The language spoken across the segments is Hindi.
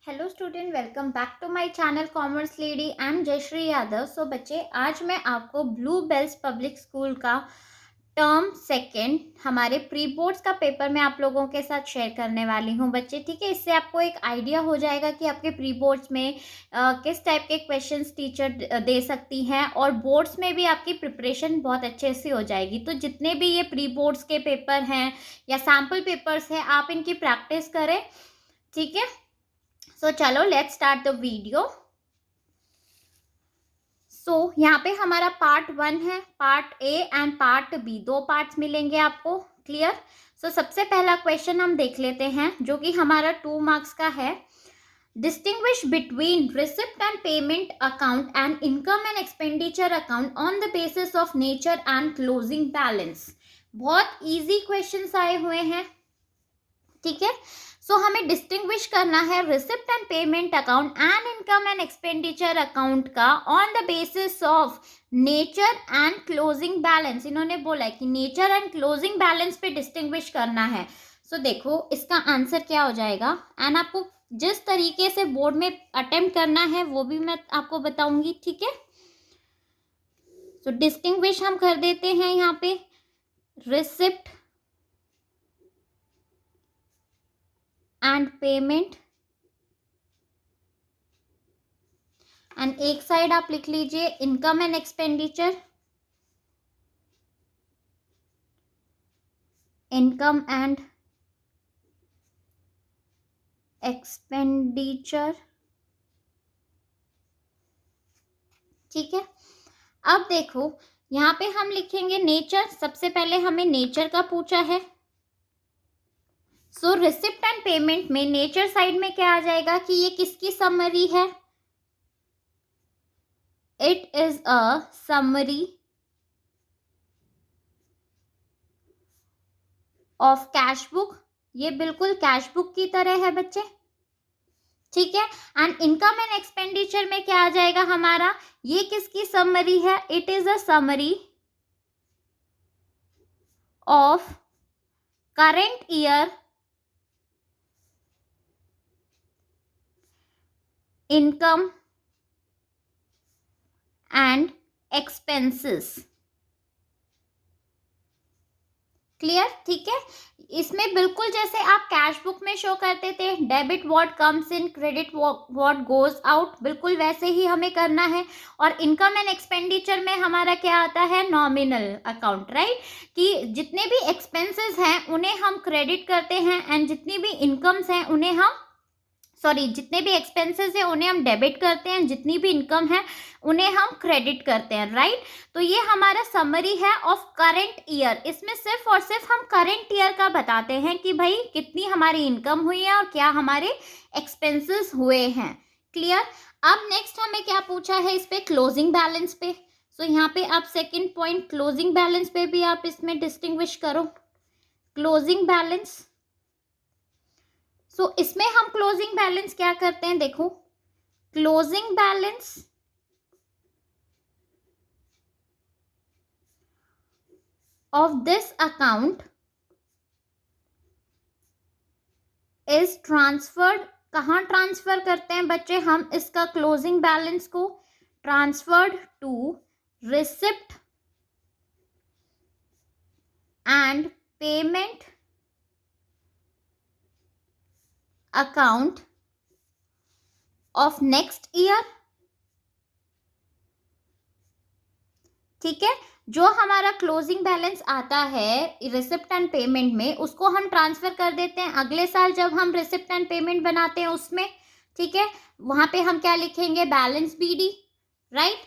Hello student, welcome back to my channel commerce lady. I am Jayashree Yadav. So बच्चे, आज मैं आपको ब्लू बेल्स पब्लिक स्कूल का टर्म सेकेंड हमारे प्री बोर्ड्स का पेपर मैं आप लोगों के साथ शेयर करने वाली हूँ बच्चे। ठीक है, इससे आपको एक आइडिया हो जाएगा कि आपके प्री बोर्ड्स में किस टाइप के क्वेश्चंस टीचर दे सकती हैं, और बोर्ड्स में भी आपकी प्रिपरेशन बहुत अच्छे से हो जाएगी। तो जितने भी ये प्री बोर्ड्स के पेपर हैं या सैम्पल पेपर्स हैं, आप इनकी प्रैक्टिस करें। ठीक है, सो चलो लेट्स स्टार्ट द वीडियो। यहाँ पे हमारा पार्ट 1 है, part A and part B, दो पार्ट्स मिलेंगे आपको। क्लियर। सबसे पहला क्वेश्चन हम देख लेते हैं जो कि हमारा 2 मार्क्स का है। Distinguish between receipt and payment account and income and expenditure account on the basis of nature and closing balance. बहुत इजी क्वेश्चंस आए हुए हैं। ठीक है, हमें डिस्टिंग्विश करना है receipt and payment account and income and expenditure account का on the basis of nature and closing balance. इन्होंने बोला है कि नेचर एंड क्लोजिंग बैलेंस पे डिस्टिंग्विश करना है। देखो इसका आंसर क्या हो जाएगा, एंड आपको जिस तरीके से बोर्ड में अटेम्प्ट करना है वो भी मैं आपको बताऊंगी। ठीक है, डिस्टिंग्विश हम कर देते हैं यहाँ पे रिसिप्ट एंड पेमेंट, एंड एक साइड आप लिख लीजिए income and expenditure, income and expenditure. ठीक है, अब देखो यहाँ पे हम लिखेंगे नेचर। सबसे पहले हमें नेचर का पूछा है। रिसिप्ट एंड पेमेंट में नेचर साइड में क्या आ जाएगा कि ये किसकी समरी है? It is a summary of cash book. ये बिल्कुल कैश बुक की तरह है बच्चे। ठीक है, एंड इनकम एंड एक्सपेंडिचर में क्या आ जाएगा हमारा? ये किसकी समरी है? It is a summary of current year income and expenses. Clear. ठीक है, इसमें बिल्कुल जैसे आप कैश बुक में शो करते थे debit what comes in, credit what goes out, बिल्कुल वैसे ही हमें करना है। और इनकम एंड एक्सपेंडिचर में हमारा क्या आता है? Nominal account, right. कि जितने भी एक्सपेंसेस हैं उन्हें हम क्रेडिट करते हैं, एंड जितनी भी इनकम्स हैं उन्हें हम जितने भी एक्सपेंसेस हैं उन्हें हम डेबिट करते हैं, जितनी भी इनकम है उन्हें हम क्रेडिट करते हैं, राइट। तो ये हमारा समरी है ऑफ करंट ईयर। इसमें सिर्फ और सिर्फ हम करंट ईयर का बताते हैं कि भाई कितनी हमारी इनकम हुई है और क्या हमारे एक्सपेंसेस हुए हैं। क्लियर। अब नेक्स्ट हमें क्या पूछा है इस पे? क्लोजिंग बैलेंस पे। यहाँ पे आप सेकेंड पॉइंट क्लोजिंग बैलेंस पे भी आप इसमें डिस्टिंग्विश करो क्लोजिंग बैलेंस। इसमें हम क्लोजिंग बैलेंस क्या करते हैं? देखो, closing balance of this account is transferred. कहाँ ट्रांसफर करते हैं बच्चे हम इसका क्लोजिंग बैलेंस को? Transferred to receipt and payment account of next year. ठीक है, जो हमारा क्लोजिंग बैलेंस आता है रिसिप्ट एंड पेमेंट में, उसको हम ट्रांसफर कर देते हैं अगले साल जब हम रिसिप्ट एंड पेमेंट बनाते हैं उसमें। ठीक है, वहां पे हम क्या लिखेंगे? Balance b d, right.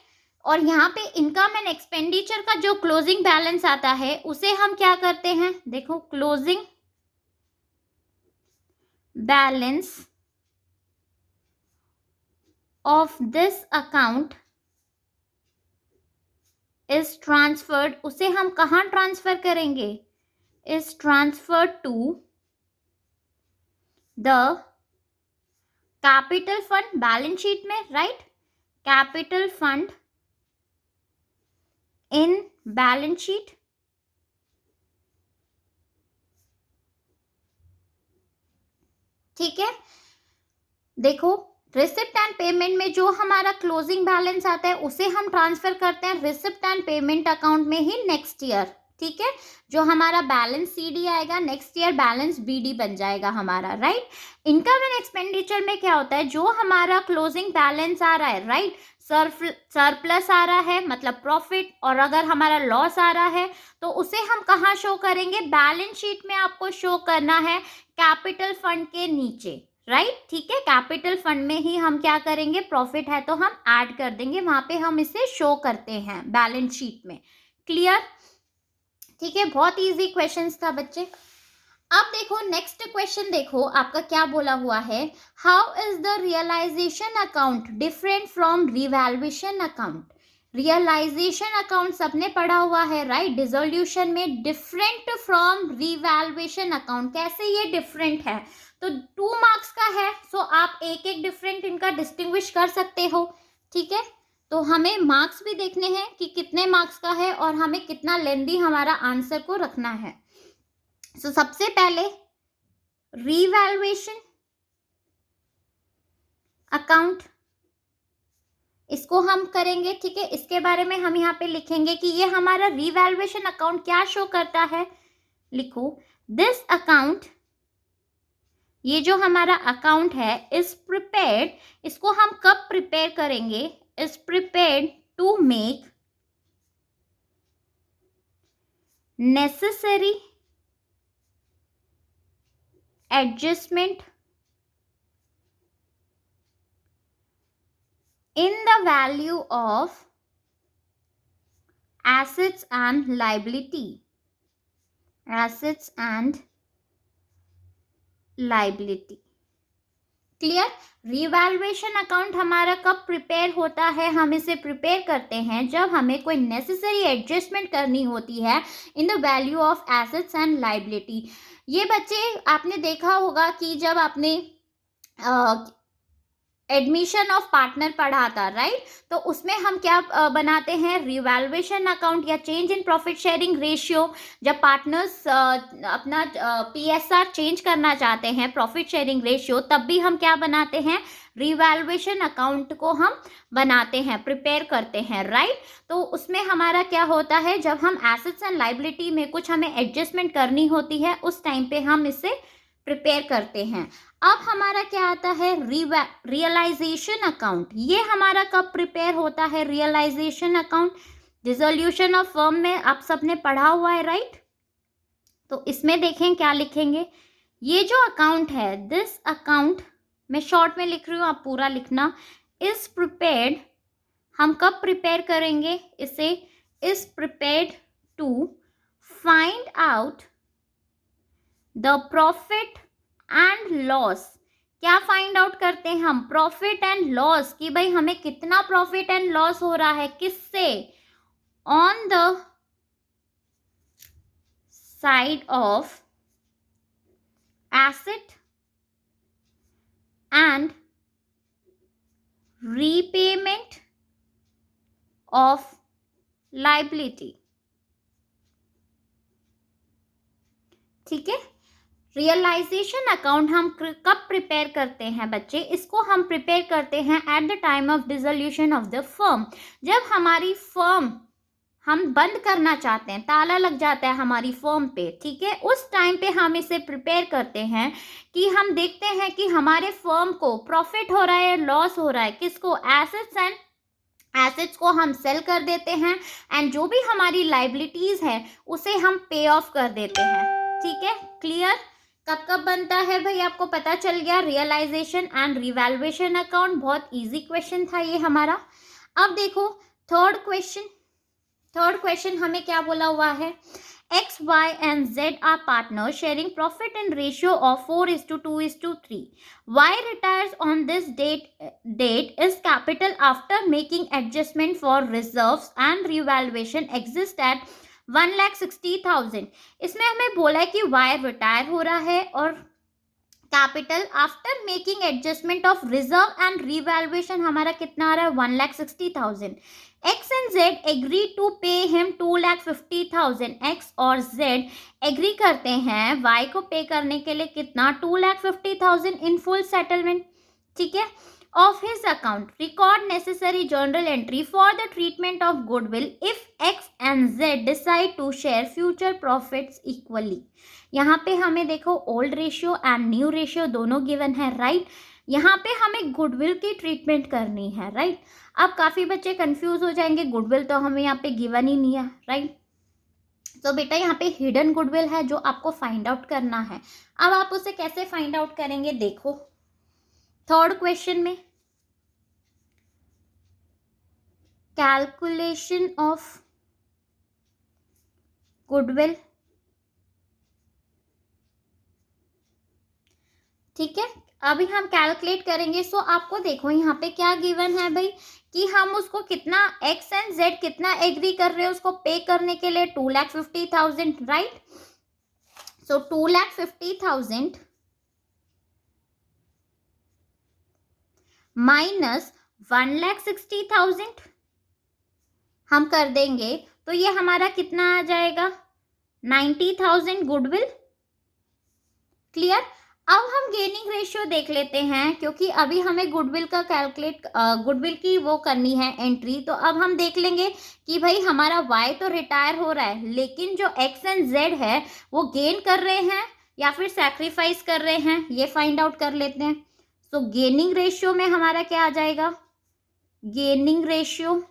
और यहाँ पे इनकम एंड एक्सपेंडिचर का जो क्लोजिंग बैलेंस आता है उसे हम क्या करते हैं? देखो, closing balance of this account is transferred. उसे हम कहाँ ट्रांसफर करेंगे? Is transferred to the capital fund, balance sheet में, right. Capital fund in balance sheet. ठीक है, देखो, रिसिप्ट एंड पेमेंट में जो हमारा क्लोजिंग बैलेंस आता है उसे हम ट्रांसफर करते हैं रिसिप्ट एंड पेमेंट अकाउंट में ही नेक्स्ट ईयर, ठीक है। जो हमारा बैलेंस सीडी आएगा नेक्स्ट ईयर बैलेंस बीडी बन जाएगा हमारा, राइट। इनकम एंड एक्सपेंडिचर में क्या होता है, जो हमारा क्लोजिंग बैलेंस आ रहा है, राइट, सरप्लस आ रहा है मतलब प्रॉफिट, और अगर हमारा लॉस आ रहा है तो उसे हम कहाँ शो करेंगे, बैलेंस शीट में आपको शो करना है कैपिटल फंड के नीचे, राइट, ठीक है। कैपिटल फंड में ही हम क्या करेंगे, प्रॉफिट है तो हम ऐड कर देंगे, वहां पे हम इसे शो करते हैं बैलेंस शीट में। क्लियर, ठीक है। बहुत इजी क्वेश्चंस था बच्चे। अब देखो नेक्स्ट क्वेश्चन, देखो आपका क्या बोला हुआ है, how is the realisation account different from revaluation account. Realisation account सबने पढ़ा हुआ है, राइट। डिसोल्यूशन में डिफरेंट फ्रॉम रिवैल्यूएशन अकाउंट, कैसे ये डिफरेंट है, तो 2 मार्क्स का है, सो आप एक एक डिफरेंट इनका डिस्टिंग्विश कर सकते हो, ठीक है। तो हमें मार्क्स भी देखने हैं कि कितने मार्क्स का है और हमें कितना लेंदी हमारा आंसर को रखना है। सो सबसे पहले रीवैल्यूएशन अकाउंट, इसको हम करेंगे, ठीक है। इसके बारे में हम यहाँ पे लिखेंगे कि ये हमारा रीवैल्यूएशन अकाउंट क्या शो करता है, लिखो दिस अकाउंट, ये जो हमारा अकाउंट है इज प्रिपेयर्ड, इसको हम कब प्रिपेयर करेंगे, is prepared to make necessary adjustment in the value of assets and liability, assets and liability। Clear. Revaluation account हमारा कब प्रिपेयर होता है, हम इसे प्रिपेयर करते हैं जब हमें कोई नेसेसरी एडजस्टमेंट करनी होती है in the value of assets and liability. ये बच्चे आपने देखा होगा कि जब आपने एडमिशन ऑफ पार्टनर पढ़ा था, राइट, तो उसमें हम क्या बनाते हैं, रिवैल्यूएशन अकाउंट या change in profit sharing ratio. जब पार्टनर्स अपना पीएसआर चेंज करना चाहते हैं, प्रॉफिट शेयरिंग रेशियो, तब भी हम क्या बनाते हैं, रिवैल्यूएशन अकाउंट को हम बनाते हैं, प्रिपेयर करते हैं, राइट। तो उसमें हमारा क्या होता है, जब हम एसेट्स एंड लाइबिलिटी में कुछ हमें एडजस्टमेंट करनी होती है उस टाइम पे हम इसे प्रिपेयर करते हैं। अब हमारा क्या आता है, रियलाइजेशन अकाउंट, ये हमारा कब प्रिपेयर होता है, realisation account dissolution of firm में आप सबने पढ़ा हुआ है, राइट। तो इसमें देखें क्या लिखेंगे, ये जो अकाउंट है दिस अकाउंट, मैं शॉर्ट में लिख रही हूँ, आप पूरा लिखना, इज प्रिपेयर्ड, हम कब प्रिपेयर करेंगे इसे, is prepared to find out the profit and loss. क्या फाइंड आउट करते हैं हम, प्रॉफिट एंड लॉस, कि भाई हमें कितना प्रॉफिट एंड लॉस हो रहा है, किससे, on the side of asset and repayment of liability, ठीक है। रियलाइजेशन अकाउंट हम कब प्रिपेयर करते हैं बच्चे, इसको हम प्रिपेयर करते हैं at the time of dissolution of the firm, जब हमारी फर्म हम बंद करना चाहते हैं, ताला लग जाता है हमारी फर्म पे, ठीक है, उस टाइम पे हम इसे प्रिपेयर करते हैं कि हम देखते हैं कि हमारे फर्म को प्रॉफिट हो रहा है, लॉस हो रहा है, किसको, एसेट्स एंड एसेट्स को हम सेल कर देते हैं, एंड जो भी हमारी लाइबिलिटीज है उसे हम पे ऑफ कर देते हैं, ठीक है। क्लियर, कब कब बनता है भाई, आपको पता चल गया, रियलाइजेशन एंड रिवैल्यूएशन अकाउंट, बहुत इजी क्वेश्चन था ये हमारा। अब देखो थर्ड क्वेश्चन हमें क्या बोला हुआ है, X, Y and Z are partners sharing profit in ratio of 4:2:3. Y retires on this date is capital after making adjustment for reserves and revaluation exist at 1,60,000। इसमें हमें बोला है कि Y रिटायर हो रहा है और capital after making adjustment of reserve and revaluation हमारा कितना आ रहा है, 1,60,000। X and Z agree to pay him 2,50,000। X और Z एग्री करते हैं Y को पे करने के लिए कितना, 2,50,000 इन फुल सेटलमेंट, ठीक है, of his account record necessary journal entry for the treatment of goodwill if X and Z decide to share future profits equally. यहाँ पे हमें देखो old ratio and new ratio दोनों गिवन है, राइट। यहाँ पे हमें गुडविल की ट्रीटमेंट करनी है, राइट। अब काफ़ी बच्चे कंफ्यूज हो जाएंगे, गुडविल तो हमें यहाँ पे गिवन ही नहीं है, राइट। तो बेटा यहाँ पे हिडन गुडविल है जो आपको फाइंड आउट करना है। अब आप उसे कैसे फाइंड आउट करेंगे, देखो थर्ड क्वेश्चन में कैलकुलेशन ऑफ गुडविल, ठीक है। अभी हम कैलकुलेट करेंगे। सो आपको देखो यहाँ पे क्या गिवन है भाई, कि हम उसको कितना एक्स एंड जेड कितना एग्री कर रहे हैं उसको पे करने के लिए, 2,50,000, राइट। सो 2,50,000 माइनस 1,60,000 हम कर देंगे तो ये हमारा कितना आ जाएगा, 90,000 गुडविल। क्लियर। अब हम गेनिंग रेशियो देख लेते हैं, क्योंकि अभी हमें गुडविल का गुडविल की वो करनी है एंट्री। तो अब हम देख लेंगे कि भाई हमारा वाई तो रिटायर हो रहा है, लेकिन जो एक्स एंड जेड है वो गेन कर रहे हैं या फिर सैक्रिफाइस कर रहे हैं, ये फाइंड आउट कर लेते हैं। सो गेनिंग रेशियो में हमारा क्या आ जाएगा, गेनिंग रेशियो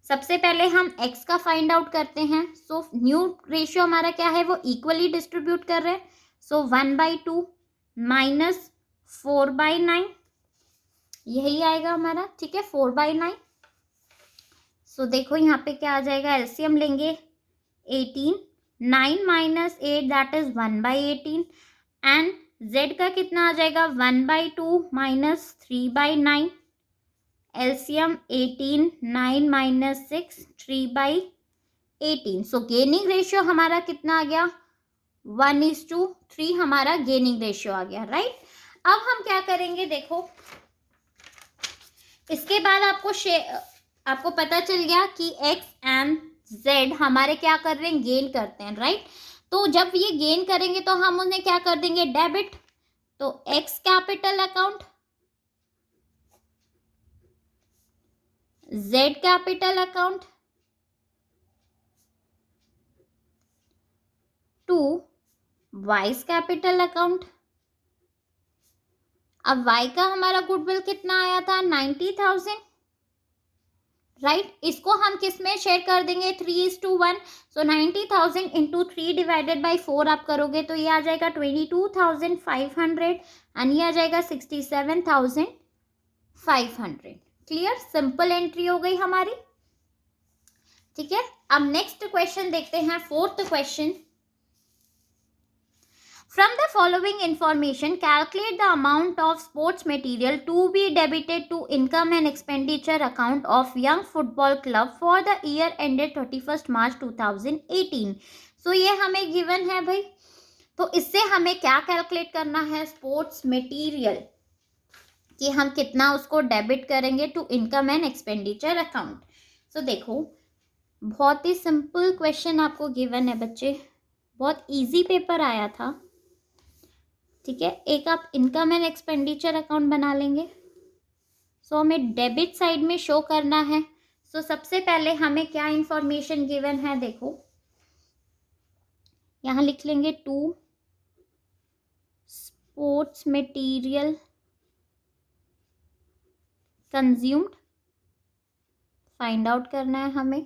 सबसे पहले हम x का फाइंड आउट करते हैं। सो न्यू रेशियो हमारा क्या है, वो इक्वली डिस्ट्रीब्यूट कर रहे हैं। सो 1/2 माइनस 4/9 यही आएगा हमारा, ठीक है, 4/9। सो देखो यहाँ पे क्या आ जाएगा, एलसीएम लेंगे 18, 9 minus 8 that is 1/18 and z का कितना आ जाएगा, 1/2 माइनस 3/9, एलसीएम 18, 9 माइनस 6 3/18। सो गेनिंग रेशियो हमारा कितना आ गया, 1:3 हमारा गेनिंग रेशियो आ गया, राइट। अब हम क्या करेंगे, देखो इसके बाद आपको पता चल गया कि x एंड z हमारे क्या कर रहे हैं, गेन करते हैं, राइट। तो जब ये गेन करेंगे तो हम उन्हें क्या कर देंगे, डेबिट। तो x capital account, z capital account to Y's capital account. अब y का हमारा गुडविल कितना आया था, 90,000, राइट। इसको हम किस में शेयर कर देंगे, 3:1। सो 90,000 इंटू 3 डिवाइडेड बाई 4 आप करोगे तो ये आ जाएगा 22,500 एंड ये आ जाएगा 67,500। क्लियर, सिंपल एंट्री हो गई हमारी, ठीक है। अब नेक्स्ट क्वेश्चन देखते हैं, fourth question. From the following information, calculate the amount of sports material to be debited to income and expenditure account of Young Football Club for the year ended 31st March 2018. So ये हमें given है भाई, तो इससे हमें क्या कैलकुलेट करना है, स्पोर्ट्स मटेरियल कि हम कितना उसको डेबिट करेंगे to income and expenditure account. So देखो बहुत ही सिंपल क्वेश्चन आपको गिवन है बच्चे, बहुत इजी पेपर आया था, ठीक है। एक आप इनकम एंड एक्सपेंडिचर अकाउंट बना लेंगे। सो हमें डेबिट साइड में शो करना है। सो सबसे पहले हमें क्या इंफॉर्मेशन गिवन है, देखो यहाँ लिख लेंगे to sports material consumed, find out करना है हमें।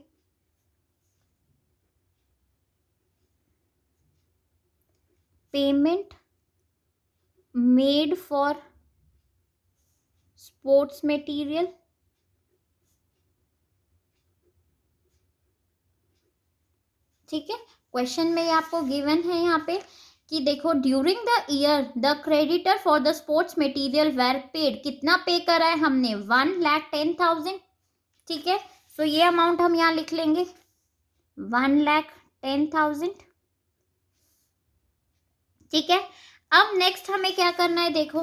Payment made for sports material, ठीक है। क्वेश्चन में आपको गिवन है यहाँ पे कि देखो during the year the creditor for the sports material were paid, कितना पे करा है हमने, 1,10,000, ठीक है। सो ये अमाउंट हम यहाँ लिख लेंगे 1,10,000, ठीक है। अब नेक्स्ट हमें क्या करना है, देखो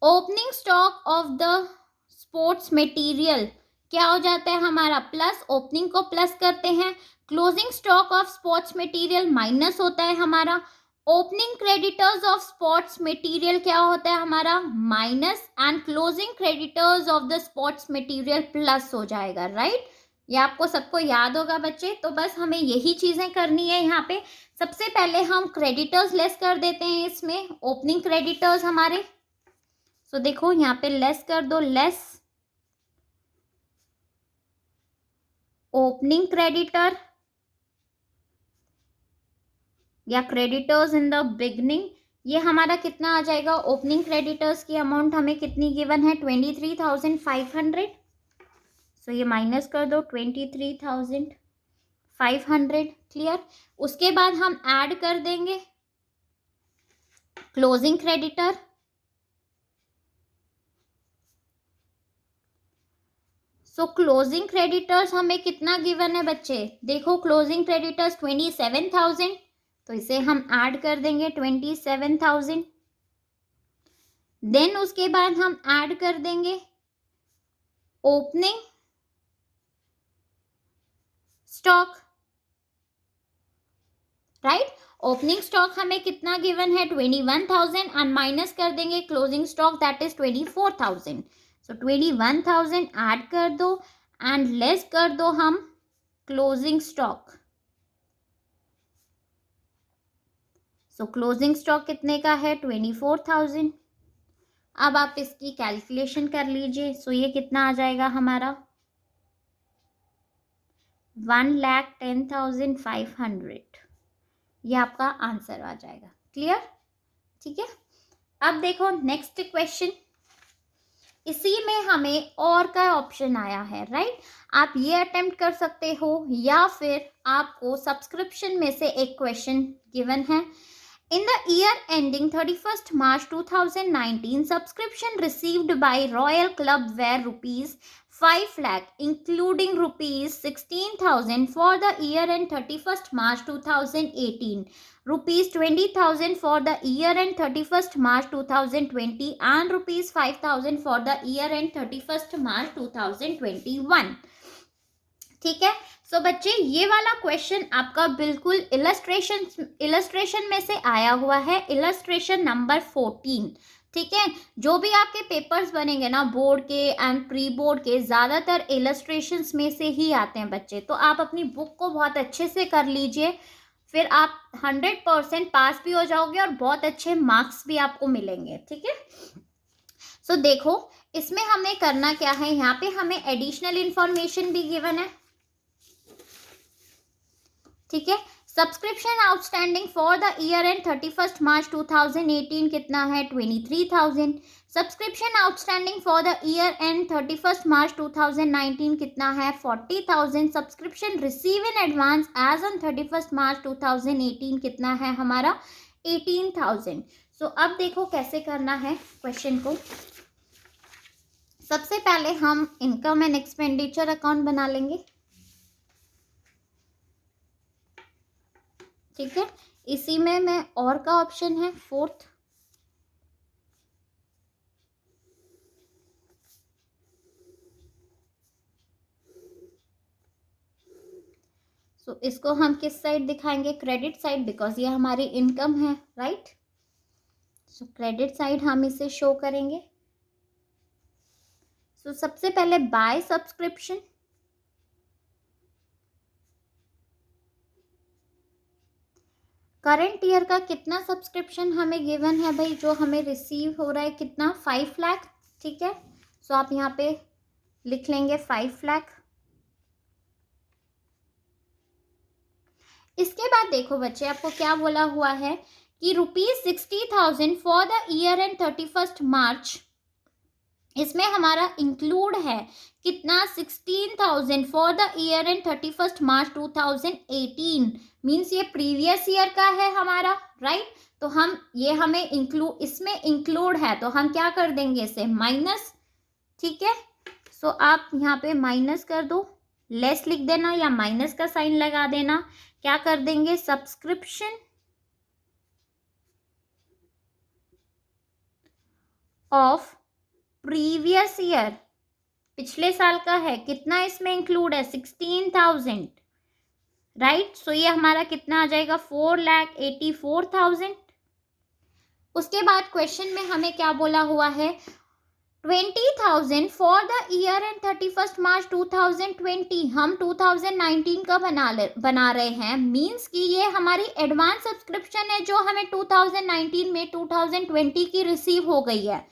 opening stock of the sports material क्या हो जाता है हमारा, प्लस, ओपनिंग को प्लस करते हैं, closing stock of sports material minus होता है हमारा, opening creditors of sports material क्या होता है हमारा, minus, and closing creditors of the sports material plus हो जाएगा, राइट। ये आपको सबको याद होगा बच्चे, तो बस हमें यही चीजें करनी है यहाँ पे। सबसे पहले हम क्रेडिटर्स लेस कर देते हैं इसमें, ओपनिंग क्रेडिटर्स हमारे, सो देखो यहाँ पे लेस कर दो, लेस ओपनिंग क्रेडिटर या क्रेडिटर्स इन द बिगनिंग, ये हमारा कितना आ जाएगा, ओपनिंग क्रेडिटर्स की अमाउंट हमें कितनी गिवन है, 23,500, सो ये माइनस कर दो 23,500, क्लियर। उसके बाद हम ऐड कर देंगे क्लोजिंग क्रेडिटर, सो क्लोजिंग क्रेडिटर्स हमें कितना गिवन है बच्चे, देखो क्लोजिंग क्रेडिटर्स 27,000, तो इसे हम ऐड कर देंगे 27,000। देन उसके बाद हम ऐड कर देंगे opening stock, right. Opening stock हमें कितना गिवन है 21,000, एंड माइनस कर देंगे closing stock that is 24,000, so 21,000 add कर दो एंड लेस कर दो हम क्लोजिंग स्टॉक, सो क्लोजिंग स्टॉक कितने का है 24,000। अब आप इसकी कैलकुलेशन कर लीजिए, सो ये कितना आ जाएगा हमारा 1,10,500, ये आपका आंसर आ जाएगा, क्लियर, ठीक है। अब देखो नेक्स्ट क्वेश्चन, इसी में हमें और का ऑप्शन आया है, राइट। आप ये अटेम्प्ट कर सकते हो या फिर आपको सब्सक्रिप्शन में से एक क्वेश्चन गिवन है। In the year ending 31st March 2019, subscription received by Royal Club were rupees 5 lakh, including rupees 16,000 for the year end 31st March 2018, rupees 20,000 for the year end 31st March 2020, and rupees 5,000 for the year end 31st March 2021, ठीक है। सो बच्चे ये वाला क्वेश्चन आपका बिल्कुल इलस्ट्रेशन में से आया हुआ है, इलस्ट्रेशन नंबर 14, ठीक है। जो भी आपके पेपर्स बनेंगे ना बोर्ड के एंड प्री बोर्ड के, ज़्यादातर इलस्ट्रेशंस में से ही आते हैं बच्चे, तो आप अपनी बुक को बहुत अच्छे से कर लीजिए, फिर आप 100% पास भी हो जाओगे और बहुत अच्छे मार्क्स भी आपको मिलेंगे, ठीक है। सो देखो इसमें हमें करना क्या है, यहाँ पे हमें एडिशनल इंफॉर्मेशन भी गिवन है, ठीक है। Subscription outstanding for the year end 31st March 2018 कितना है 23,000। Subscription outstanding for the year end 31st March 2019 कितना है 40,000। Subscription receive in advance as on 31st March 2018 कितना है हमारा 18,000। सो अब देखो कैसे करना है क्वेश्चन को। सबसे पहले हम इनकम एंड एक्सपेंडिचर अकाउंट बना लेंगे, ठीक है। इसी में मैं और का ऑप्शन है 4th, सो इसको हम किस साइड दिखाएंगे, क्रेडिट साइड, बिकॉज ये हमारी इनकम है, राइट। सो क्रेडिट साइड हम इसे शो करेंगे। सो सबसे पहले बाय सब्सक्रिप्शन, करंट ईयर का कितना सब्सक्रिप्शन हमें गिवन है भाई, जो हमें रिसीव हो रहा है कितना 5 लाख, ठीक है। सो आप यहाँ पे लिख लेंगे 5 लाख। इसके बाद देखो बच्चे आपको क्या बोला हुआ है कि ₹60,000 for the year end 31st मार्च, इसमें हमारा इंक्लूड है कितना 16,000 for the year end 31st March 2018, means ये प्रीवियस ईयर का है हमारा, राइट। तो हम ये हमें इंक्लूड, इसमें इंक्लूड है तो हम क्या कर देंगे इसे माइनस, ठीक है। सो आप यहाँ पे माइनस कर दो, लेस लिख देना या माइनस का साइन लगा देना। क्या कर देंगे सब्सक्रिप्शन ऑफ प्रीवियस ईयर, पिछले साल का है, कितना इसमें इंक्लूड है 16,000, राइट। सो ये हमारा कितना आ जाएगा 4,84,000, उसके बाद क्वेश्चन में हमें क्या बोला हुआ है, 20,000 फॉर द ईयर एंड 31 मार्च 2020। हम 2019 का बना रहे हैं, मीन्स कि ये हमारी एडवांस सब्सक्रिप्शन है जो हमें 2019 में 2020 की रिसीव हो गई है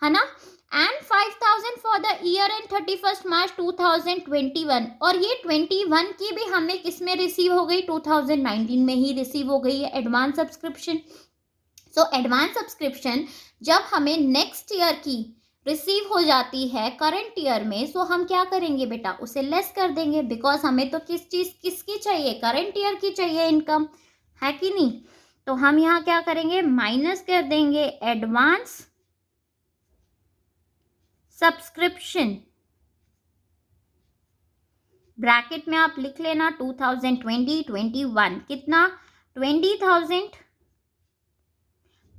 ना। And 5,000 for the year end 31 मार्च 2021, और ये 21 की भी हमें किस में रिसीव हो गई, 2019 में ही रिसीव हो गई है advance subscription. So advance subscription जब हमें नेक्स्ट ईयर की रिसीव हो जाती है करंट ईयर में, सो हम क्या करेंगे बेटा, उसे लेस कर देंगे, बिकॉज हमें तो किसकी चाहिए, करंट ईयर की चाहिए इनकम, है कि नहीं। तो हम यहाँ क्या करेंगे, माइनस कर देंगे एडवांस सब्सक्रिप्शन, ब्रैकेट में आप लिख लेना 2020-21 कितना, 20,000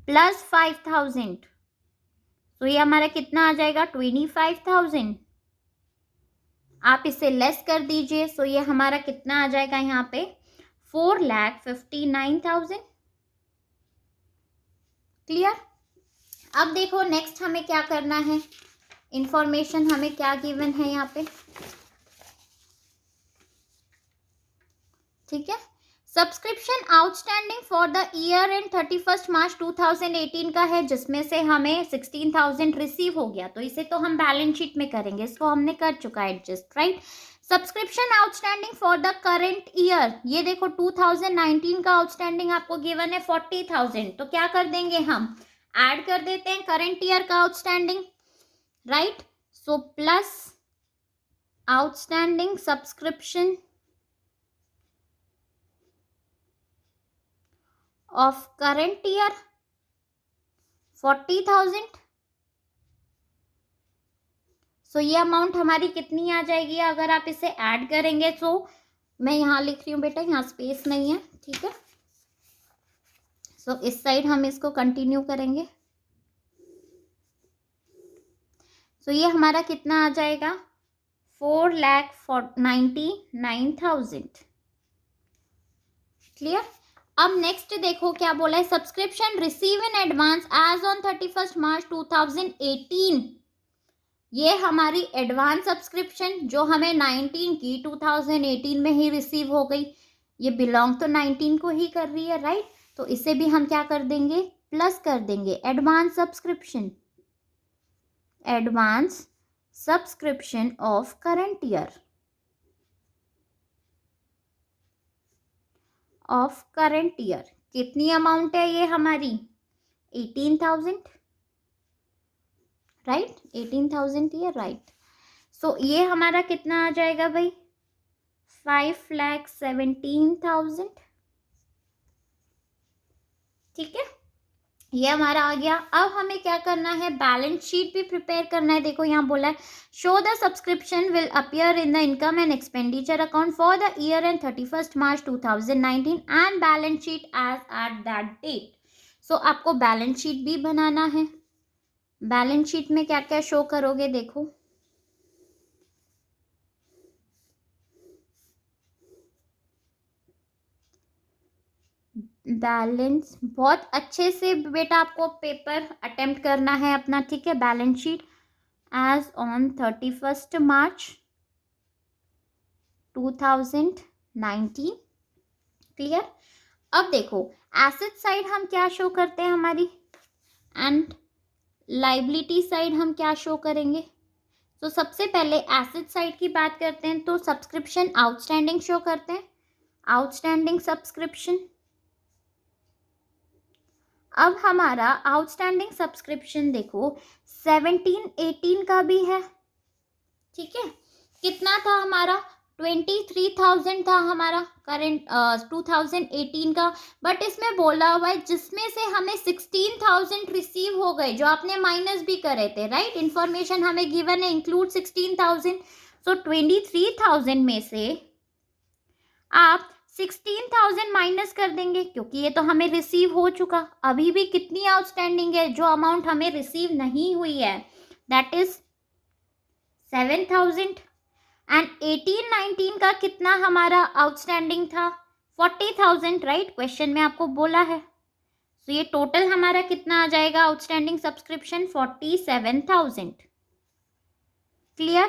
प्लस 5,000, तो ये हमारा कितना आ जाएगा, 25,000। आप इसे लेस कर दीजिए, सो ये हमारा कितना आ जाएगा यहाँ पे, 4,59,000। क्लियर। अब देखो नेक्स्ट हमें क्या करना है, इंफॉर्मेशन हमें क्या गिवन है यहाँ पे, ठीक है। Subscription outstanding for the year end 31 March 2018 का है, जिसमें से हमें 16,000 रिसीव हो गया, तो इसे तो हम बैलेंस शीट में करेंगे, इसको हमने कर चुका है adjust, right. Subscription outstanding for the current year, ये देखो 2019 का आउटस्टैंडिंग आपको गिवन है 40,000, तो क्या कर देंगे हम, ऐड कर देते हैं करंट ईयर का outstanding, right. So plus outstanding subscription of current year 40,000। सो ये अमाउंट हमारी कितनी आ जाएगी अगर आप इसे ऐड करेंगे, सो मैं यहाँ लिख रही हूँ बेटा, यहाँ स्पेस नहीं है, ठीक है। सो इस साइड हम इसको कंटिन्यू करेंगे, सो ये हमारा कितना आ जाएगा, 4,99,000। क्लियर। अब नेक्स्ट देखो क्या बोला है, subscription receive in advance as on 31 March 2018। ये हमारी एडवांस सब्सक्रिप्शन जो हमें 19 की 2018 में ही रिसीव हो गई, ये बिलोंग तो 19 को ही कर रही है, राइट। तो इसे भी हम क्या कर देंगे, प्लस कर देंगे advance subscription, advance subscription of current year, of current year कितनी अमाउंट है ये हमारी, 18,000, राइट, 18,000 ये, राइट। सो ये हमारा कितना आ जाएगा भाई, 5,17,000, ठीक है, ये हमारा आ गया। अब हमें क्या करना है, बैलेंस शीट भी प्रिपेयर करना है। देखो यहाँ बोला है, show the subscription will appear in the income and expenditure account for the year end 31 March 2019 and balance sheet as at that date. So आपको बैलेंस शीट भी बनाना है। बैलेंस शीट में क्या क्या शो करोगे, देखो बैलेंस बहुत अच्छे से बेटा आपको पेपर अटेम्प्ट करना है अपना, ठीक है। Balance sheet as on 31 March 2019। Clear. अब देखो एसेट साइड हम क्या शो करते हैं हमारी, एंड लाइबिलिटी साइड हम क्या शो करेंगे। तो सबसे पहले एसेट साइड की बात करते हैं, तो सब्सक्रिप्शन आउटस्टैंडिंग शो करते हैं, आउटस्टैंडिंग सब्सक्रिप्शन। अब हमारा आउटस्टैंडिंग सब्सक्रिप्शन देखो 17-18 का भी है, ठीक है। कितना था हमारा, 23,000 था हमारा करेंट 2018 का, बट इसमें बोला हुआ है जिसमें से हमें 16,000 रिसीव हो गए, जो आपने माइनस भी करे थे, राइट। इंफॉर्मेशन हमें गिवन है, इंक्लूड 16,000। सो 23,000 में से आप 16,000 माइनस कर देंगे, क्योंकि ये तो हमें रिसीव हो चुका। अभी भी कितनी आउटस्टैंडिंग है, जो अमाउंट हमें रिसीव नहीं हुई है, दैट इज 7,000। एंड 18-19 का कितना हमारा आउटस्टैंडिंग था, 40,000, राइट। क्वेश्चन में आपको बोला है। सो ये टोटल हमारा कितना आ जाएगा आउटस्टैंडिंग सब्सक्रिप्शन 47,000। क्लियर?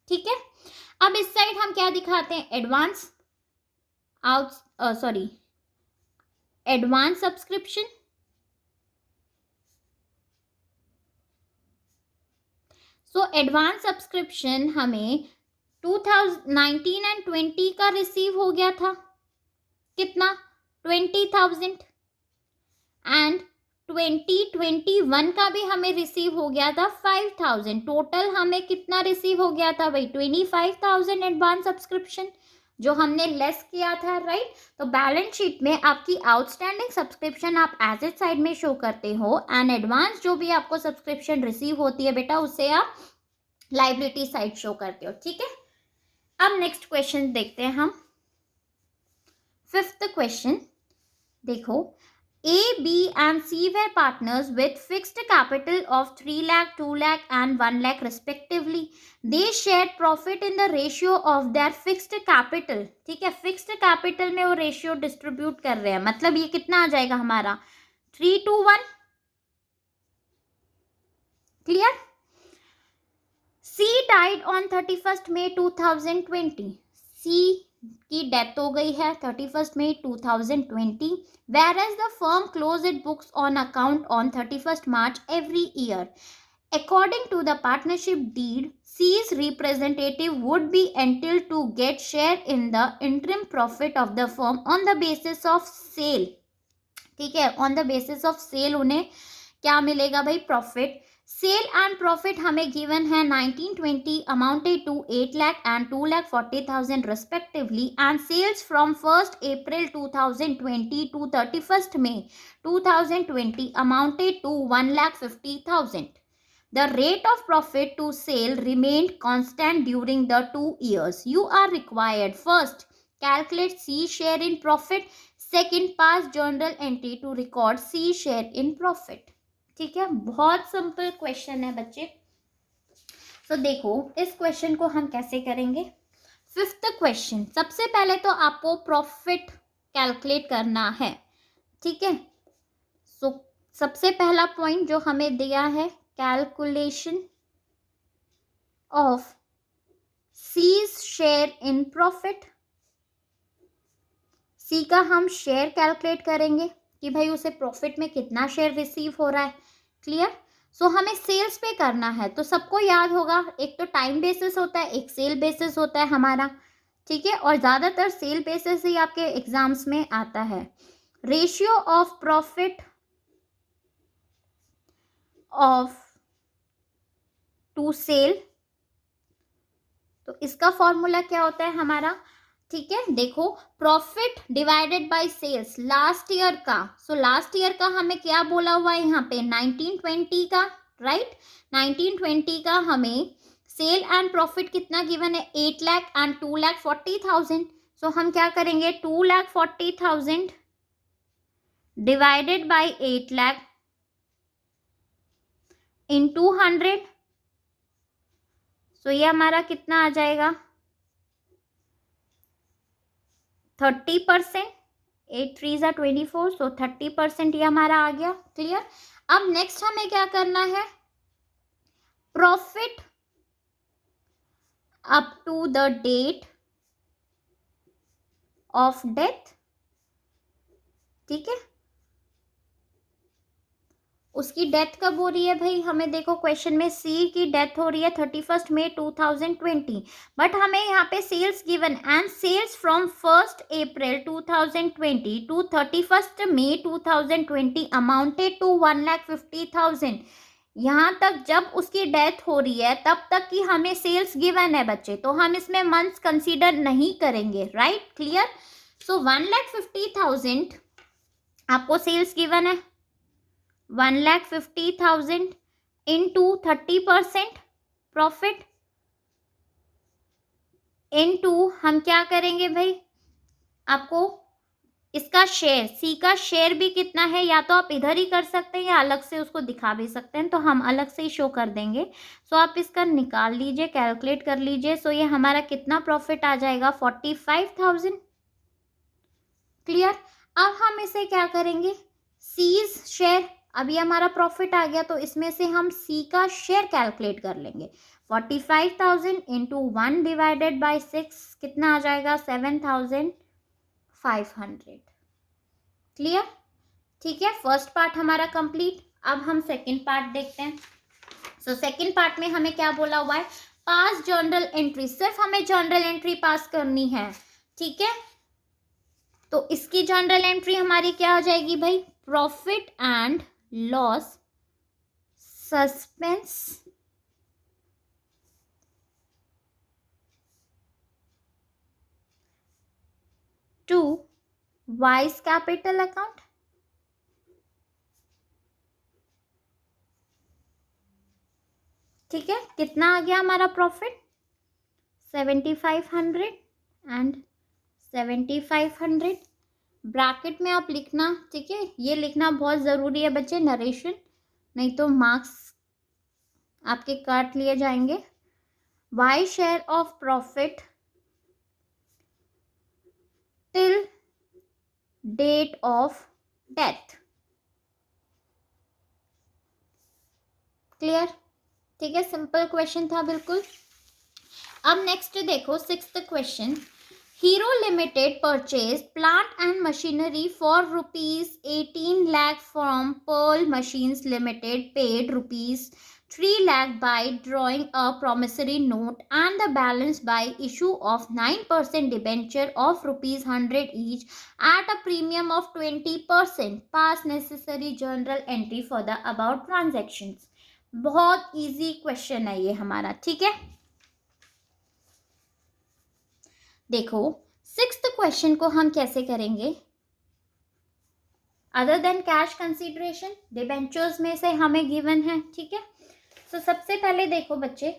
ठीक है। अब इस साइड हम क्या दिखाते हैं, advance advance subscription. So advance subscription हमें 2019 एंड 20 का रिसीव हो गया था, कितना 20,000, एंड 2021 का भी हमें रिसीव हो गया था 5,000। टोटल हमें कितना रिसीव हो गया था भाई, 25,000 एडवांस सब्सक्रिप्शन जो हमने लेस किया था, राइट। तो बैलेंस शीट में आपकी आउटस्टैंडिंग सब्सक्रिप्शन आप एसेट साइड में शो करते हो, एंड एडवांस जो भी आपको सब्सक्रिप्शन रिसीव होती है बेटा उसे आप लाइबिलिटी साइड शो करते हो, ठीक है। अब नेक्स्ट क्वेश्चन देखते हैं हम। 5th क्वेश्चन देखो, A, B and C were partners with fixed capital of 3 lakh, 2 lakh and 1 lakh respectively. They shared profit in the ratio of their fixed capital. ठीक है, fixed capital में वो ratio distribute कर रहे हैं, मतलब ये कितना आ जाएगा हमारा 3:1। Clear? C died on 31st May 2020. C की डेथ हो गई है 31st May 2020, whereas the firm closed its books on account on 31st March every year. According to the partnership deed, C's representative would be entitled to get share in the interim profit of the firm on the basis of sale. ठीक है, on the basis of sale उन्हें क्या मिलेगा भाई, प्रॉफिट। सेल एंड प्रॉफिट हमें गिवन है 1920 amounted to 8 lakh and 2,40,000 respectively, and sales from 1st April 2020 to 31st May 2020 amounted to 1,50,000. The rate of profit to sale remained constant during the 2 years. You are required, first calculate C share in profit, second pass journal entry to record C share in profit. ठीक है, बहुत सिंपल क्वेश्चन है बच्चे। तो देखो इस क्वेश्चन को हम कैसे करेंगे। 5th क्वेश्चन, सबसे पहले तो आपको प्रॉफिट कैलकुलेट करना है, ठीक है। सो सबसे पहला पॉइंट जो हमें दिया है, calculation of C's share in profit. C का हम शेयर कैलकुलेट करेंगे कि भाई उसे प्रॉफिट में कितना शेयर रिसीव हो रहा है। क्लियर? सो हमें सेल्स पे करना है, तो सबको याद होगा एक तो टाइम बेसिस होता है, एक सेल बेसिस होता है हमारा, ठीक है। और ज़्यादातर सेल बेसिस ही आपके एग्जाम्स में आता है। Ratio of profit of to sale, तो इसका फॉर्मूला क्या होता है हमारा, ठीक है। देखो profit divided by sales last year का, सो लास्ट ईयर का हमें क्या बोला हुआ है यहाँ पे 1920 का, राइट। 1920 का हमें सेल एंड प्रॉफिट कितना गिवन है 8 lakh एंड 2,40,000। सो हम क्या करेंगे 2,40,000 डिवाइडेड बाय 8 lakh इंटू 100। सो ये हमारा कितना आ जाएगा 30%, 8 3 24, सो 30% ये हमारा आ गया। क्लियर? अब नेक्स्ट हमें क्या करना है, profit up to the date of death, ठीक है। उसकी डेथ कब हो रही है भाई, हमें देखो क्वेश्चन में सी की डेथ हो रही है 31st May 2020, बट हमें यहाँ पे sales given and sales from 1st April 2020 to 31st May 2020 amounted to 1,50,000। यहाँ तक जब उसकी डेथ हो रही है तब तक की हमें सेल्स गिवन है बच्चे, तो हम इसमें मंथ्स कंसीडर नहीं करेंगे, राइट। क्लियर? सो 1,50,000 आपको सेल्स गिवन है, 1,50,000 इंटू 30% प्रॉफिट इंटू हम क्या करेंगे भाई, आपको इसका शेयर, सी का शेयर भी कितना है, या तो आप इधर ही कर सकते हैं या अलग से उसको दिखा भी सकते हैं, तो हम अलग से ही शो कर देंगे। सो आप इसका निकाल लीजिए, कैलकुलेट कर लीजिए। सो ये हमारा कितना प्रॉफिट आ जाएगा 45,000। क्लियर? अब हम इसे क्या करेंगे सीज शेयर, अभी हमारा प्रॉफिट आ गया तो इसमें से हम सी का शेयर कैलकुलेट कर लेंगे. 45,000 इंटू 1 डिवाइडेड बाई 6 कितना आ जाएगा? 7,500. क्लियर? ठीक है, फर्स्ट पार्ट हमारा कंप्लीट. अब हम सेकंड पार्ट देखते हैं. सो सेकंड पार्ट में हमें क्या बोला हुआ है? पास जर्नल एंट्री. सिर्फ हमें जर्नल एंट्री पास करनी है. ठीक है, तो इसकी जर्नल एंट्री हमारी क्या हो जाएगी भाई? Profit and loss suspense to Y's capital account. ठीक है, कितना आ गया हमारा प्रॉफिट? 7,500 एंड 7,500. ब्रैकेट में आप लिखना. ठीक है, ये लिखना बहुत ज़रूरी है बच्चे, नरेशन, नहीं तो मार्क्स आपके काट लिए जाएंगे. Y share of profit till date of death. Clear? ठीक है, सिंपल क्वेश्चन था बिल्कुल. अब नेक्स्ट देखो, sixth question. Hero limited purchase plant and machinery for ₹18 lakh from pearl machines limited, paid ₹3 lakh by drawing a promissory note and the balance by issue of 9% debenture of ₹100 each at a premium of 20%. Pass necessary journal entry for the above transactions. बहुत इजी क्वेश्चन है ये हमारा. ठीक है, देखो सिक्स्थ क्वेश्चन को हम कैसे करेंगे? Other than cash consideration, debentures में से हमें गिवन है. ठीक है, तो सबसे पहले देखो बच्चे,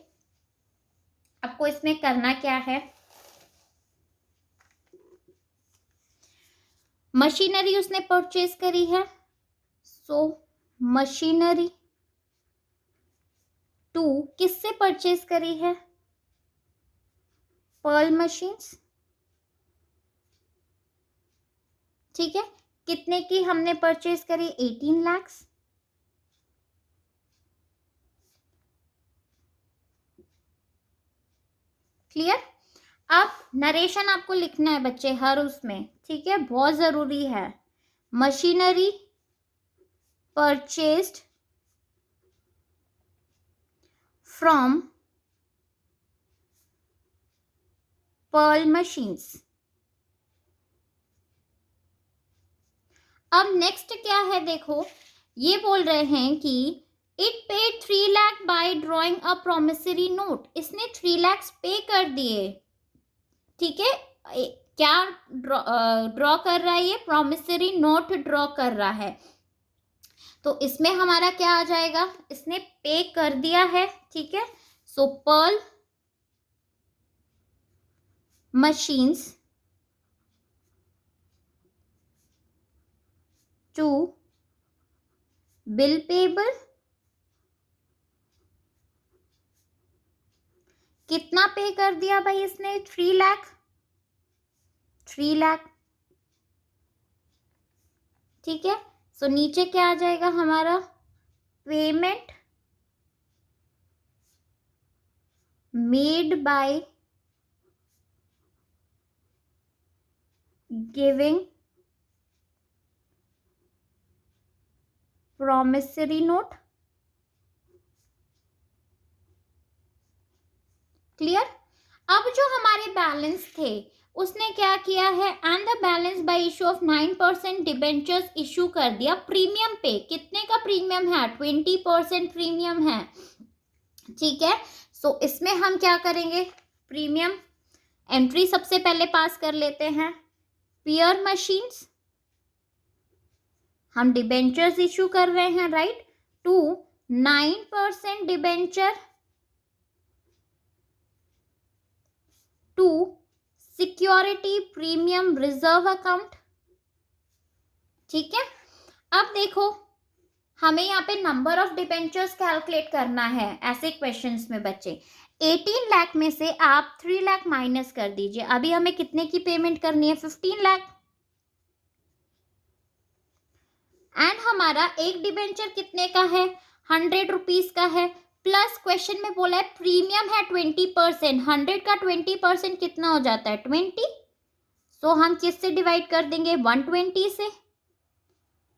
आपको इसमें करना क्या है? मशीनरी उसने परचेज करी है, सो मशीनरी टू किससे परचेज करी है? Pearl machines. ठीक है, कितने की हमने परचेज करी? 18 lakhs. क्लियर? अब नरेशन आपको लिखना है बच्चे हर उसमें. ठीक है, बहुत जरूरी है. Machinery purchased from pearl machines. अब नेक्स्ट क्या है? देखो ये बोल रहे हैं कि it paid 3 lakh by drawing a promissory note. इसने 3 lakhs पे कर दिए. ठीक है, क्या ड्रॉ कर रहा है? ये प्रोमिसरी नोट ड्रॉ कर रहा है. तो इसमें हमारा क्या आ जाएगा? इसने पे कर दिया है. ठीक है, so Pearl Machines to bill payable. कितना पे कर दिया भाई इसने? 3 lakh. 3 lakh. ठीक है, सो नीचे क्या आ जाएगा हमारा? Payment made by giving promissory note. Clear? अब जो हमारे बैलेंस थे उसने क्या किया है? And the balance bye issue of 9% debentures issue कर दिया. प्रीमियम पे कितने का प्रीमियम है? 20% प्रीमियम है. ठीक है, सो इसमें हम क्या करेंगे? प्रीमियम एंट्री सबसे पहले पास कर लेते हैं. पियर मशीन्स, हम डिबेंचर्स इशू कर रहे हैं, right? To 9% debenture to security premium reserve account. ठीक है, अब देखो हमें यहाँ पे नंबर ऑफ डिबेंचर्स कैलकुलेट करना है ऐसे क्वेश्चंस में बच्चे. 18 लाख में से आप 3 लाख माइनस कर दीजिए. अभी हमें कितने की पेमेंट करनी है? 15 लाख. एंड हमारा एक डिबेंचर कितने का है, 100 रुपीज का है, प्लस क्वेश्चन में बोला है प्रीमियम है 20%, 100 का 20% कितना हो जाता है 20। सो हम किससे डिवाइड कर देंगे 120 से।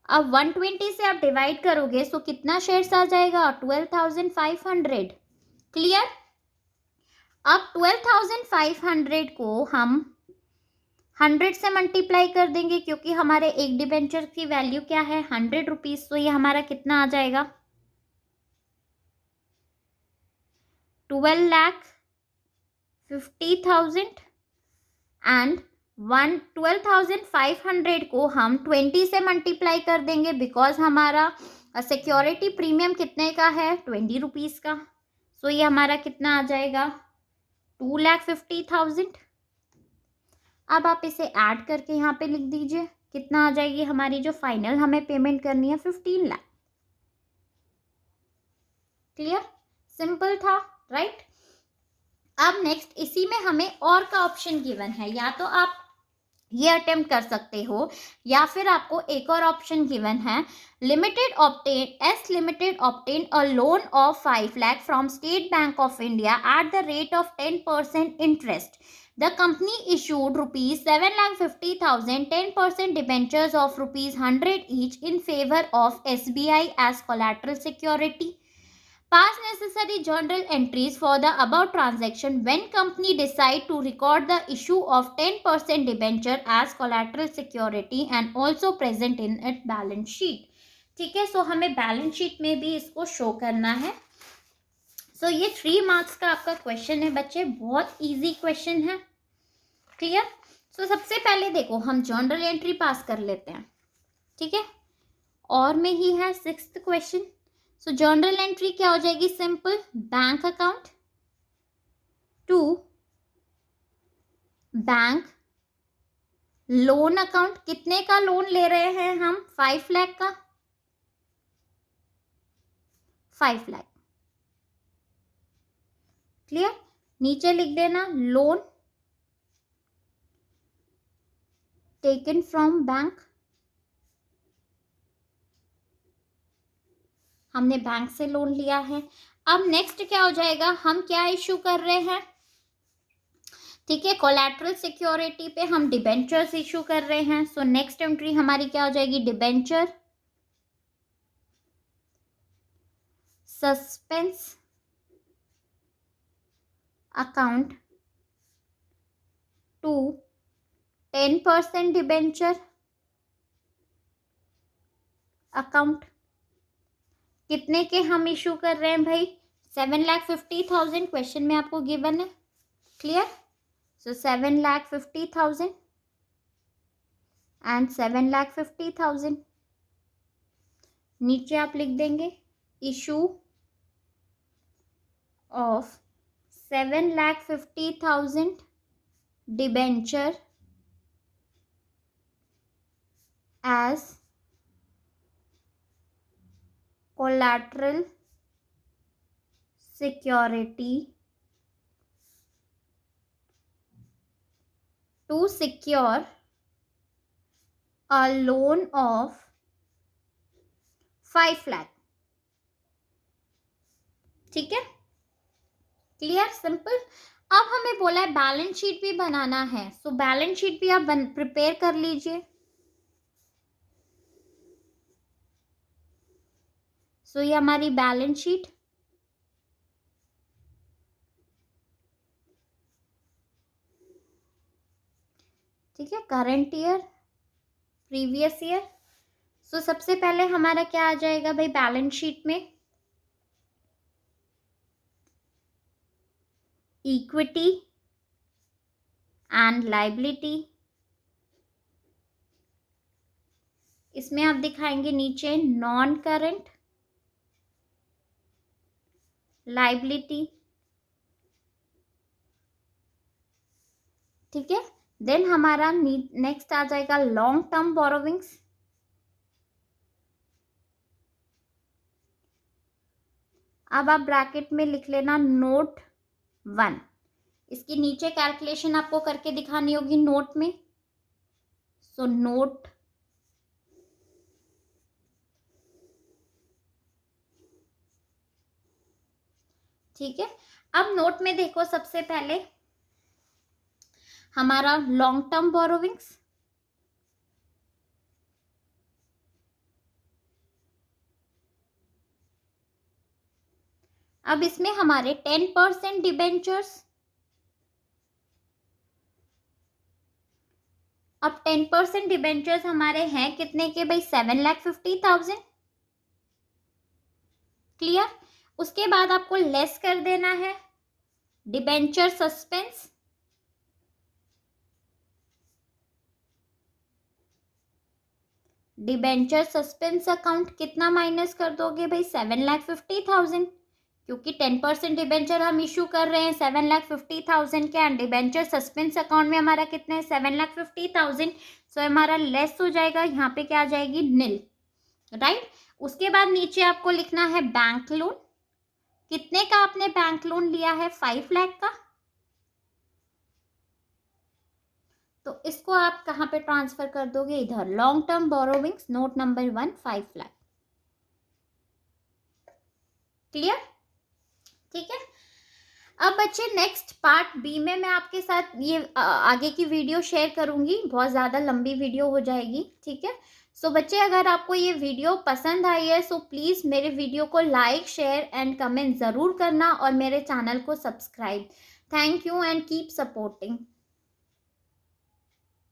अब 120 से आप डिवाइड करोगे सो कितना शेयर्स आ जाएगा 12,500। क्लियर। अब 12,500 को हम 100 से मल्टीप्लाई कर देंगे क्योंकि हमारे एक डिबेंचर की वैल्यू क्या है 100 रुपीज। तो ये हमारा कितना आ जाएगा 12,50,000 एंड 12,500 को हम 20 से मल्टीप्लाई कर देंगे बिकॉज हमारा सिक्योरिटी प्रीमियम कितने का है 20 रुपीज का। सो ये हमारा कितना आ जाएगा 2,50,000। अब आप इसे ऐड करके यहाँ पे लिख दीजिए कितना आ जाएगी हमारी जो फाइनल हमें पेमेंट करनी है 15 लाख। क्लियर, सिंपल था राइट। अब नेक्स्ट इसी में हमें और का ऑप्शन गिवन है, या तो आप ये अटेम्प्ट कर सकते हो या फिर आपको एक और ऑप्शन गिवन है limited obtain a loan of 5 lakh from state bank of India at the rate of 10% interest. The company issued rupees 7,50,000 10% debentures of rupees 100 each in favor of SBI as collateral security. Pass necessary journal entries for the above transaction when company decide to record the issue of 10% debenture as collateral security and also present in its balance sheet. ठीक है, सो हमें बैलेंस शीट में भी इसको शो करना है। सो ये 3 मार्क्स का आपका क्वेश्चन है बच्चे, बहुत इजी क्वेश्चन है। क्लियर। सो सबसे पहले देखो हम जर्नल एंट्री पास कर लेते हैं, ठीक है, और में ही है 6th क्वेश्चन। सो जर्नल एंट्री क्या हो जाएगी, simple bank account to bank loan account. कितने का लोन ले रहे हैं हम 5 लाख का, 5 लाख। क्लियर, नीचे लिख देना लोन टेकन फ्रॉम बैंक, हमने बैंक से लोन लिया है। अब नेक्स्ट क्या हो जाएगा, हम क्या इशू कर रहे हैं, ठीक है, कोलैटरल सिक्योरिटी पे हम डिबेंचर्स इशू कर रहे हैं। सो नेक्स्ट एंट्री हमारी क्या हो जाएगी, debenture suspense account to 10% debenture account. कितने के हम इशू कर रहे हैं भाई, 7,50,000 क्वेश्चन में आपको गिवन है। Clear, so 7,50,000 and 7,50,000। नीचे आप लिख देंगे issue of 7,50,000 debenture as collateral security to secure a loan of 5 lakh. ठीक है, क्लियर, सिंपल। अब हमें बोला है बैलेंस शीट भी बनाना है, सो बैलेंस शीट भी आप प्रिपेयर कर लीजिए। सो ये हमारी बैलेंस शीट, ठीक है, करंट ईयर, प्रीवियस ईयर। सो सबसे पहले हमारा क्या आ जाएगा भाई बैलेंस शीट में, इक्विटी एंड लायबिलिटी। इसमें आप दिखाएंगे नीचे नॉन करंट लायबिलिटी, ठीक है। देन हमारा नेक्स्ट आ जाएगा लॉन्ग टर्म बोरोविंग्स, अब आप ब्रैकेट में लिख लेना नोट 1। इसकी नीचे कैलकुलेशन आपको करके दिखानी होगी नोट में। सो नोट ठीक है। अब नोट में देखो, सबसे पहले हमारा लॉन्ग टर्म बोरोविंग्स, अब इसमें हमारे 10% डिबेंचर्स, अब 10% डिबेंचर्स हमारे हैं कितने के भाई, 7,50,000। क्लियर। उसके बाद आपको लेस कर देना है debenture suspense, debenture suspense account कितना माइनस कर दोगे भाई, 7,50,000, क्योंकि 10% डिबेंचर हम इशू कर रहे हैं 7,50,000 के, एंड डिबेंचर सस्पेंस अकाउंट में हमारा कितना है, 7,50,000। सो हमारा लेस हो जाएगा, यहाँ पे क्या आ जाएगी, नील, राइट। उसके बाद नीचे आपको लिखना है बैंक लोन, कितने का आपने बैंक लोन लिया है, 5 लाख का। तो इसको आप कहाँ पे ट्रांसफर कर दोगे, इधर, long term borrowings, note number 1, 5 lakh. Clear, ठीक है। अब बच्चे नेक्स्ट पार्ट बी में मैं आपके साथ ये आगे की वीडियो शेयर करूंगी, बहुत ज़्यादा लंबी वीडियो हो जाएगी, ठीक है। सो बच्चे, अगर आपको ये वीडियो पसंद आई है सो प्लीज़ मेरे वीडियो को लाइक, शेयर एंड कमेंट ज़रूर करना, और मेरे चैनल को subscribe. Thank you and keep supporting.